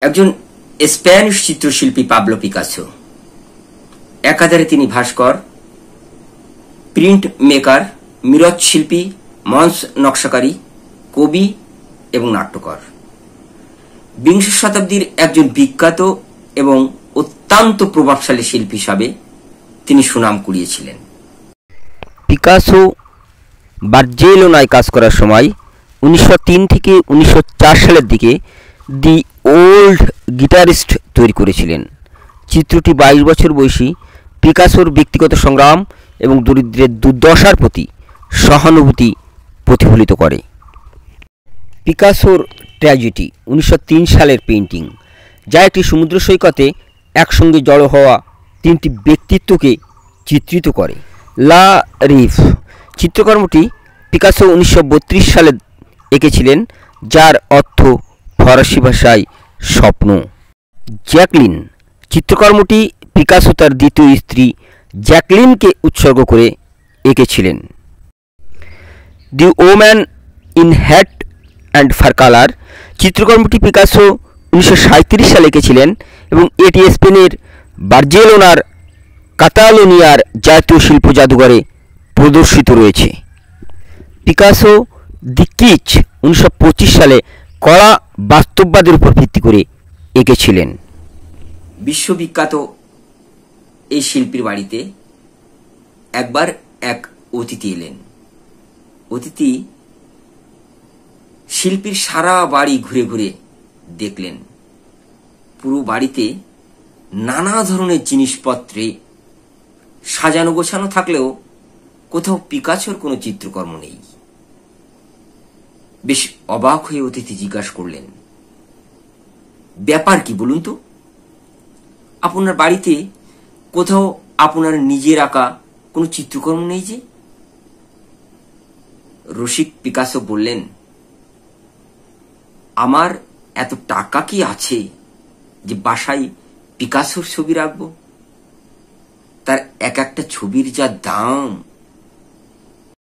একজন স্প্যানিশ চিত্রশিল্পী Pablo Picasso. একাধারে তিনি ভাস্কর, প্রিন্ট মেকার, মৃৎশিল্পী, মঞ্চ নকশাকারী, কবি এবং নাট্যকার। বিংশ শতাব্দীর একজন বিখ্যাত এবং অত্যন্ত প্রভাবশালী শিল্পী হিসাবে তিনি সুনাম কুড়িয়েছিলেন। পিকাসো বার্জেলোনায় কাজ করার সময় 1903 থেকে 1904 সালের দিকে দি ওল্ড গিটারিস্ট তৈরি করেছিলেন। চিত্রটি 22 বছর বয়সী পিকাসোর ব্যক্তিগত সংগ্রাম এবং দরিদ্রের দুর্দশার প্রতি সহানুভূতি প্রতিফলিত করে। পিকাসোর ট্র্যাজেডি 1903 সালের পেইন্টিং, যা একটি সমুদ্র সৈকতে একসঙ্গে জড়ো হওয়া তিনটি ব্যক্তিত্বকে চিত্রিত করে। লা রিভ চিত্রকর্মটি পিকাসো 1932 সালে এঁকেছিলেন, যার অর্থ ফরাসি ভাষায় স্বপ্ন। জ্যাকলিন চিত্রকর্মটি পিকাসো তার দ্বিতীয় স্ত্রী জ্যাকলিনকে উৎসর্গ করে এঁকেছিলেন। The woman in hat and fur collar চিত্রকর্মটি পিকাসো 1937 সালে এঁকেছিলেন এবং এটি স্পেনের বার্জেলোনার কাতালোনিয়ার জাতীয় শিল্প জাদুঘরে প্রদর্শিত রয়েছে। পিকাসো দি কিচ 1925 সালে কড়া বাস্তববাদের উপর ভিত্তি করে এঁকেছিলেন। বিশ্ববিখ্যাত এই শিল্পীর বাড়িতে একবার এক অতিথি এলেন। অতিথি শিল্পীর সারা বাড়ি ঘুরে ঘুরে দেখলেন। পুরো বাড়িতে নানা ধরনের জিনিসপত্রে সাজানো গোছানো থাকলেও কোথাও পিকাসোর কোনো চিত্রকর্ম নেই। বেশ অবাক হয়ে অতিথি জিজ্ঞাসা করলেন, ব্যাপার কি বলুন তো? আপনার বাড়িতে কোথাও আপনার নিজের আঁকা কোনো চিত্রকর্ম নেই যে? রসিক পিকাসো বললেন, আমার এত টাকা কি আছে যে বাসায় পিকাসোর ছবি রাখবো? তার এক একটা ছবির যা দাম!